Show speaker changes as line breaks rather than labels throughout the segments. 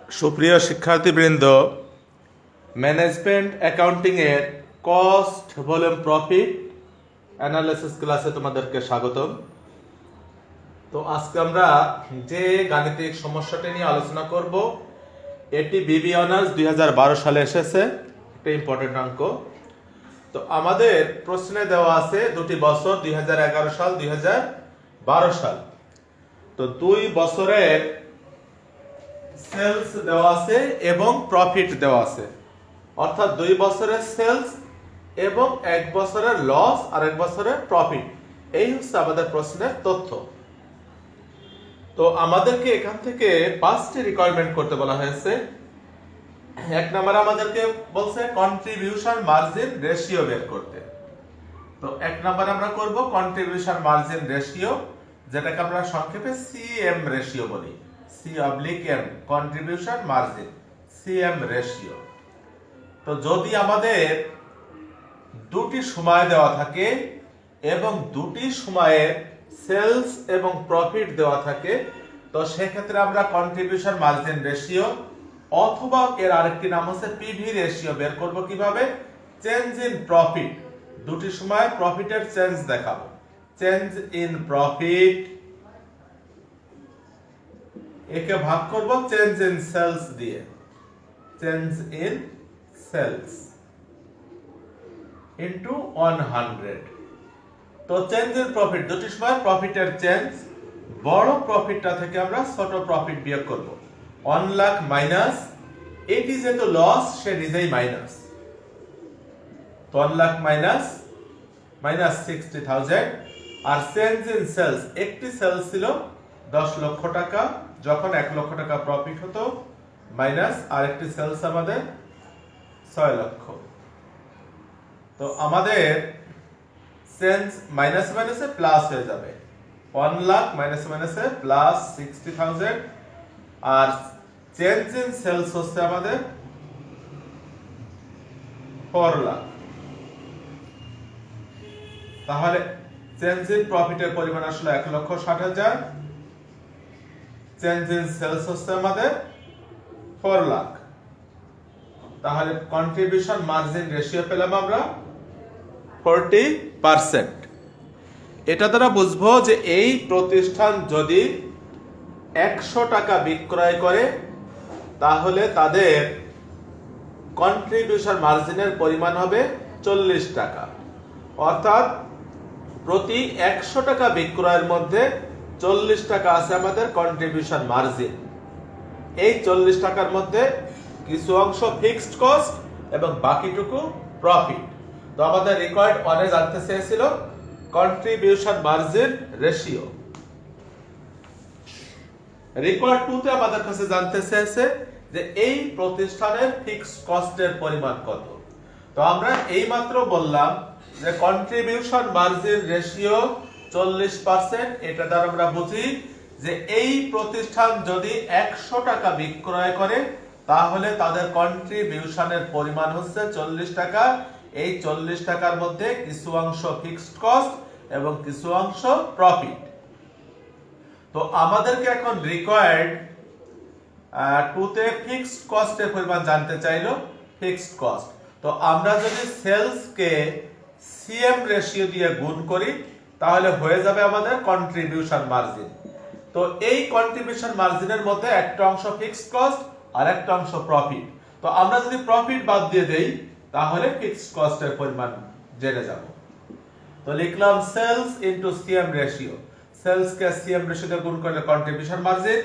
সুপ্রিয় শিক্ষার্থীবৃন্দ, management accounting এর কস্ট ভলিউম প্রফিট অ্যানালিসিস ক্লাসে তোমাদেরকে স্বাগতম। তো আজকে আমরা যে গাণিতিক সমস্যাটি নিয়ে আলোচনা করব, এটি বিবি অনার্স 2012 সালে এসেছে, একটা ইম্পর্টেন্ট অঙ্ক। তো আমাদের প্রশ্নে দেওয়া আছে দুটি বছর, 2011 সাল 2012 সাল। তো 2 বছরের সেলস দেওয়া আছে এবং প্রফিট দেওয়া আছে, অর্থাৎ 2 বছরের সেলস এবং 1 বছরের লস আর 1 বছরের প্রফিট। এই হচ্ছে আমাদের প্রশ্নের তথ্য। তো আমাদেরকে এখান থেকে 5টি রিকোয়ারমেন্ট করতে বলা হয়েছে। 1 নম্বরে আমাদেরকে বলছে কন্ট্রিবিউশন মার্জিন রেশিও বের করতে। তো 1 নম্বরে আমরা করব কন্ট্রিবিউশন মার্জিন রেশিও, যেটাকে আমরা সংক্ষেপে সিএম রেশিও বলি। C/M contribution margin, CM ratio. তো যদি আমাদের দুটি সময় দেওয়া থাকে এবং দুটি সময়ে সেলস এবং প্রফিট দেওয়া থাকে, তো সেক্ষেত্রে আমরা কন্ট্রিবিউশন মার্জিন রেশিও অথবা এর আরেকটি নাম হচ্ছে পিভি রেশিও বের করব। কিভাবে? চেঞ্জ ইন প্রফিট, দুটি সময় প্রফিটের চেঞ্জ দেখাবো। চেঞ্জ ইন প্রফিট একে ভাগ করব চেঞ্জ ইন সেলস দিয়ে, চেঞ্জ ইন সেলস ইনটু 100। তো চেঞ্জ ইন প্রফিট, দুটি সময় প্রফিটের চেঞ্জ, বড় প্রফিটটা থেকে আমরা ছোট প্রফিট বিয়োগ করব। 1 লাখ মাইনাস, এটি যেহেতু লস সে নিজেই মাইনাস, তো 1 লাখ মাইনাস 60,000। আর চেঞ্জ ইন সেলস, একটি সেলস ছিল 10 লক্ষ টাকা, যখন 1 লক্ষ টাকা প্রফিট হতো, মাইনাস আরেকটি সেলস আমাদের 6 লক্ষ। তো আমাদের চেঞ্জ মাইনাস মাইনাসে প্লাস হয়ে যাবে, 1 লাখ মাইনাস মাইনাসে প্লাস 60,000। আর চেঞ্জ ইন সেলস হচ্ছে আমাদের 4 লাখ। তাহলে চেঞ্জ ইন প্রফিটের পরিমাণ আসলে 1,60,000, চেঞ্জ ইন সেলস হচ্ছে আমাদের 4 লাখ। তাহলে কন্ট্রিবিউশন মার্জিন রেশিও পেলাম আমরা 40%। এটা দ্বারা বুঝবো যে এই প্রতিষ্ঠান যদি 100 টাকা বিক্রয় করে, তাহলে তাদের কন্ট্রিবিউশন মার্জিনের পরিমাণ হবে 40 টাকা। অর্থাৎ প্রতি 100 টাকা বিক্রয়ের মধ্যে 40 টাকা আছে আমাদের কন্ট্রিবিউশন মার্জিন। এই 40 টাকার মধ্যে কিছু অংশ ফিক্সড কস্ট এবং বাকিটুকু প্রফিট। তো আমাদের রিকোয়ার্ড 1 এ জানতে চেয়েছিল কন্ট্রিবিউশন মার্জিন রেশিও। রিকোয়ার্ড 2 তে আমাদের কাছে জানতে চেয়েছে যে এই প্রতিষ্ঠানের ফিক্সড কস্টের পরিমাণ কত। তো আমরা এইমাত্র বললাম যে কন্ট্রিবিউশন মার্জিন রেশিও 40%। এটা দ্বারা আমরা বুঝি যে এই প্রতিষ্ঠান যদি 100 টাকা বিক্রয় করে, তাহলে তাদের কন্ট্রিবিউশনের পরিমাণ হচ্ছে 40 টাকা। এই 40 টাকার মধ্যে কিছু অংশ ফিক্সড কস্ট এবং কিছু অংশ প্রফিট। তো আমাদেরকে এখন রিকোয়ার্ড 2 তে ফিক্সড কস্টের পরিমাণ জানতে চাইলো, ফিক্সড কস্ট। তো আমরা যদি সেলস কে সিএম রেশিও দিয়ে গুণ করি, তাহলে হয়ে যাবে আমাদের কন্ট্রিবিউশন মার্জিন। তো এই কন্ট্রিবিউশন মার্জিনের মধ্যে একটা অংশ ফিক্সড কস্ট আর একটা অংশ প্রফিট। তো আমরা যদি প্রফিট বাদ দিয়ে দেই, তাহলে ফিক্সড কস্টের পরিমাণ জেনে যাব। তো লিখলাম sales into CM ratio. Sales কে সিএম রেশিও দিয়ে গুণ করলে কন্ট্রিবিউশন মার্জিন।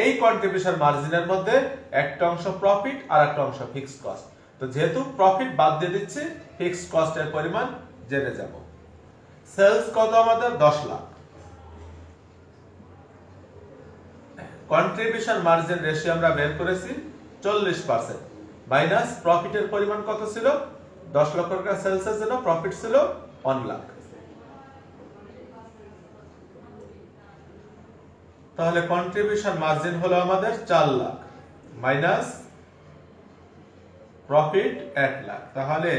এই কন্ট্রিবিউশন মার্জিনের মধ্যে একটা অংশ প্রফিট আর একটা অংশ ফিক্সড কস্ট। তো যেহেতু প্রফিট বাদ দিয়ে দিচ্ছি, ফিক্সড কস্টের পরিমাণ জেনে যাব। সেলস কত আমাদের? 10 লাখ। কন্ট্রিবিউশন মার্জিন রেশিও আমরা বের করেছি 40%, মাইনাস প্রফিটের পরিমাণ কত ছিল? 10 লক্ষ টাকা সেলসের জন্য প্রফিট ছিল 1 লাখ। তাহলে কন্ট্রিবিউশন মার্জিন হলো আমাদের 4 লাখ, মাইনাস প্রফিট 1 লাখ। তাহলে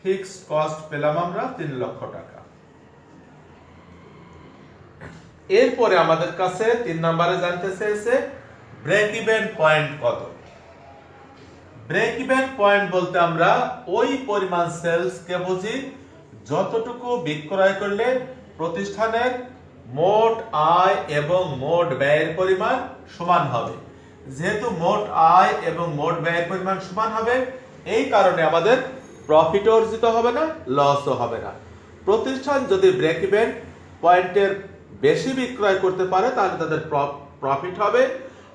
ফিক্সড কস্ট পেলাম আমরা 3 লক্ষ টাকা। এরপরে আমাদের কাছে 3 নম্বরে জানতে চেয়েছে ব্রেক ইভেন পয়েন্ট কত? ব্রেক ইভেন পয়েন্ট বলতে আমরা ওই পরিমাণ সেলস কে বুঝি যতটুকু বিক্রয় করলে প্রতিষ্ঠানের মোট আয় এবং মোট ব্যয়ের পরিমাণ সমান হবে। যেহেতু মোট আয় এবং মোট ব্যয়ের পরিমাণ সমান হবে, এই কারণে আমাদের প্রফিট অর্জিত হবে না, লসও হবে না। প্রতিষ্ঠান যদি ব্রেক ইভেন পয়েন্টের বেশি বিক্রয় করতে পারে তাহলে তাদের প্রফিট হবে,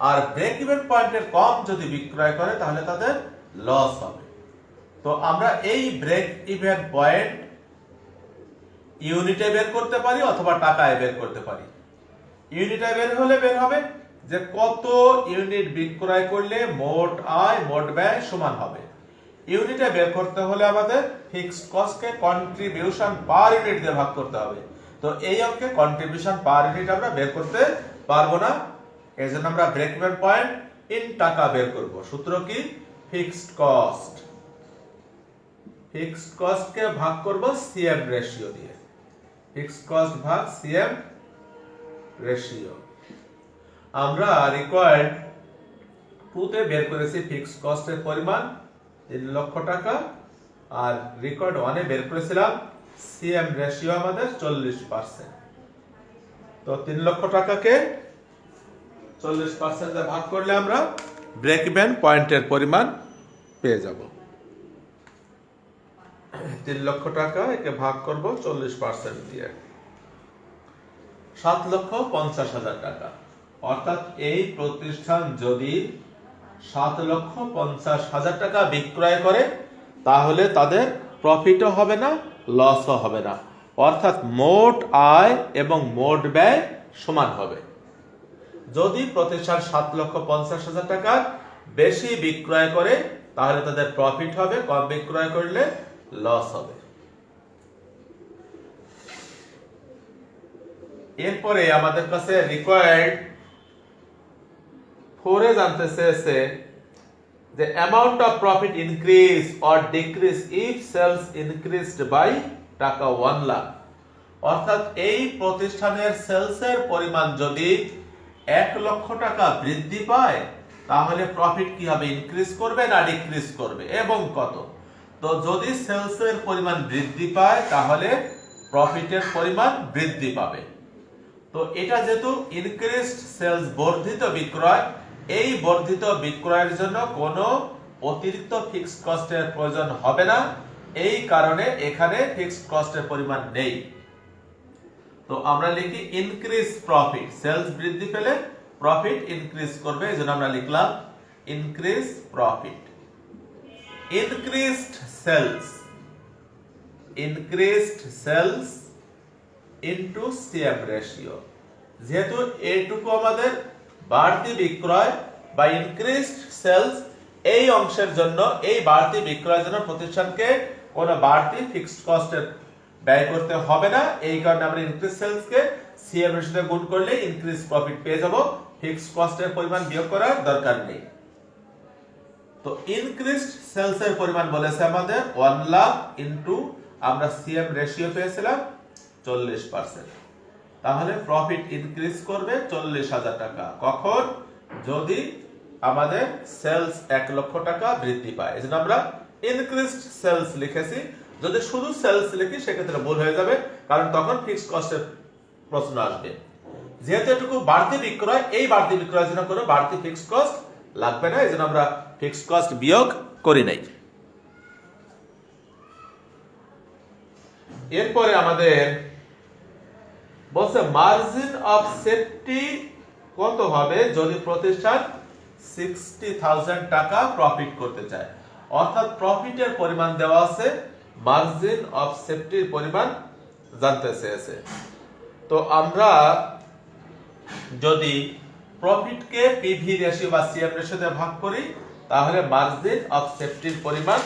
আর ব্রেক ইভেন পয়েন্টের কম যদি বিক্রয় করে তাহলে তাদের লস হবে। তো আমরা এই ব্রেক ইভেন পয়েন্ট ইউনিটে বের করতে পারি অথবা টাকায় বের করতে পারি। ইউনিটে বের হলে বের হবে যে কত ইউনিট বিক্রয় করলে মোট আয় মোট ব্যয় সমান হবে। ইউনিটে বের করতে হলে আমাদের ফিক্সড কস্টকে কন্ট্রিবিউশন পার ইউনিট দিয়ে ভাগ করতে হবে। তো এই অঙ্কে কন্ট্রিবিউশন পার ইউনিট আমরা বের করতে পারবো না, এজন্য আমরা ব্রেক ইভেন পয়েন্ট ইন টাকা বের করব। সূত্র কি? Fixed cost. ফিক্সড কস্ট কে ভাগ করব সিএম রেশিও দিয়ে। ফিক্সড কস্ট ভাগ সিএম রেশিও। আমরা রিকোয়ার্ড 2 তে বের করেছি ফিক্সড কস্টের পরিমাণ 3 লক্ষ টাকা, আর রিকোয়ার্ড 1 এ বের করেছিলাম সিএম রেশিও আমাদের 40%। তো 3 লক্ষ টাকাকে 40% দিয়ে ভাগ করলে আমরা ব্রেক ইভেন পয়েন্টের পরিমাণ পেয়ে যাব। 3 লক্ষ টাকা একে ভাগ করব 40% দিয়ে, 7,50,000 টাকা। অর্থাৎ এই প্রতিষ্ঠান যদি 7,50,000 টাকা বিক্রয় করে তাহলে তাদের প্রফিটও হবে না, লসও হবে না। অর্থাৎ মোট আয় এবং মোট ব্যয় সমান হবে। যদি প্রতিষ্ঠান 7,50,000 টাকা বেশি বিক্রয় করে তাহলে তাদের প্রফিট হবে, কম বিক্রয় করলে লস হবে। এরপরে আমাদের কাছে রিকোয়ার্ড 4 এ জানতে চেয়েছে যে amount of profit increase or decrease if sales increased by টাকা 1 লাখ। অর্থাৎ এই প্রতিষ্ঠানের সেলসের পরিমাণ যদি 1 লক্ষ টাকা বৃদ্ধি পায় তাহলে প্রফিট কি হবে? ইনক্রিজ করবে না ডিক্রিজ করবে, এবং কত? তো যদি সেলসের পরিমাণ বৃদ্ধি পায় তাহলে প্রফিটের পরিমাণ বৃদ্ধি পাবে। তো এটা যেহেতু ইনক্রিজড সেলস, বর্ধিত বিক্রয়, এই বর্ধিত বিক্রয়ের জন্য কোনো অতিরিক্ত ফিক্সড কস্টের প্রয়োজন হবে না, এই কারণে এখানে ফিক্সড কস্টের পরিমাণ নেই। তো আমরা লিখি ইনক্রিজ প্রফিট। সেলস বৃদ্ধি পেলে প্রফিট ইনক্রিজ করবে, এজন্য আমরা লিখলাম increase profit. Increased sales, increased sales into CM ratio. যেহেতু এইটুকু আমাদের বাড়তি বিক্রয় বা ইনক্রিজড সেলস, এই অংশের জন্য, এই বাড়তি বিক্রয়ের জন্য প্রতিষ্ঠানকে কোনো বাড়তি ফিক্সড কস্টের ব্যয় করতে হবে না। এই কারণে আমরা ইনক্রিজ সেলস কে সিএম রেশিওতে গুণ করলে ইনক্রিজ প্রফিট পেয়ে যাব, ফিক্সড কস্টের পরিমাণ বিয়োগ করার দরকার নেই। তো ইনক্রিজড সেলস এর পরিমাণ বলেছে আমাদের 1 লাখ ইনটু আমরা সিএম রেশিও পেয়েছিলাম 40%। তাহলে প্রফিট ইনক্রিজ করবে 40,000 টাকা। কখন? যদি আমাদের সেলস 1 লক্ষ টাকা বৃদ্ধি পায়। এজন্য আমরা ইনক্রিজড সেলস লিখেছি। যদি শুধু সেলস লিখি সেক্ষেত্রে ভুল হয়ে যাবে, কারণ তখন ফিক্সড কস্টের প্রশ্ন আসবে। যেহেতু এটুকু বাড়তি বিক্রয়, এই বাড়তি বিক্রয়ের জন্য কোনো বাড়তি ফিক্সড কস্ট লাগবে না, এজন্য আমরা ফিক্সড কস্ট বিয়োগ করি নাই। এরপরে আমাদের বলছে মার্জিন অফ সেফটি কত হবে যদি প্রতিষ্ঠান 60,000 টাকা প্রফিট করতে চায়। অর্থাৎ প্রফিটের পরিমাণ দেওয়া আছে, মার্জিন অফ সেফটির পরিমাণ জানতে চেয়েছে। তো আমরা যদি প্রফিটকে পিভি রেশিও বা সিএম রেশিওতে ভাগ করি তাহলে মার্জিন অফ সেফটির পরিমাণ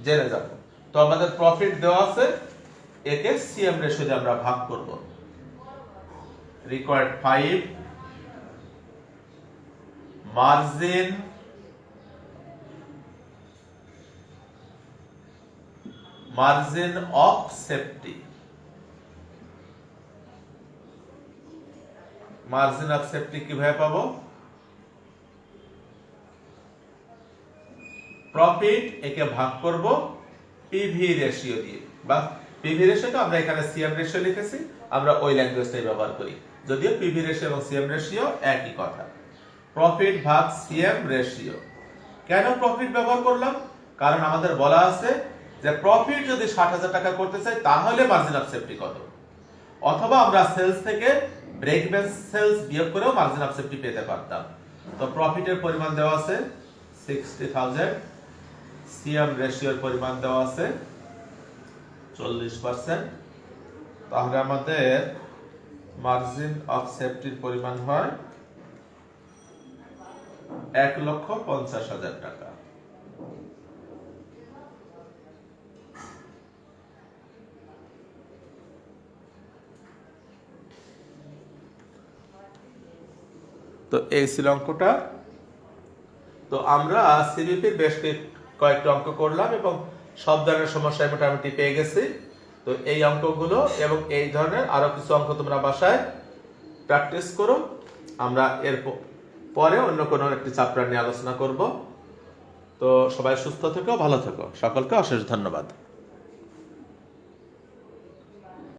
জেনে যাব। তো আমাদের প্রফিট দেওয়া আছে, একে সিএম রেশিওতে আমরা ভাগ করব। Required 5 margin of safety. Margin of safety কিভাবে পাবো? প্রফিট একে ভাগ করব পিভি রেশিও দিয়ে, বা পিভি রেশিওটা আমরা এখানে সিএম রেশিও লিখেছি, আমরা ওই ল্যাঙ্গুয়েজটাই ব্যবহার করি, যদিও পিভি রেশিও এবং সিএম রেশিও একই কথা। প্রফিট ভাগ সিএম রেশিও। কেন প্রফিট ব্যবহার করলাম? কারণ আমাদের বলা আছে যে প্রফিট যদি 60,000 টাকা করতে চাই তাহলে মার্জিন অফ সেফটি কত, অথবা আমরা সেলস থেকে ব্রেক ইভেন সেলস বিয়োগ করেও মার্জিন অফ সেফটি পেতে পারতাম। তো প্রফিটের পরিমাণ দেওয়া আছে 60,000, সিএম রেশিওর পরিমাণ দেওয়া আছে 40%, তাহলে আমাদের মার্জিন অফ সেফটির পরিমাণ হয় 1,50,000 টাকা। তো এই ছিল অঙ্কটা। তো আমরা সিবিপির বেশ কয়েকটা অঙ্ক করলাম এবং সব ধরনের সমস্যায় মোটামুটি পেয়ে গেছি। তো এই অঙ্কগুলো এবং এই ধরনের আরো কিছু অঙ্ক তোমরা বাসায় প্র্যাকটিস করো। আমরা এর পরে অন্য কোনো একটি চ্যাপ্টার নিয়ে আলোচনা করব। তো সবাই সুস্থ থেকো, ভালো থেকো, সকলকে অশেষ ধন্যবাদ।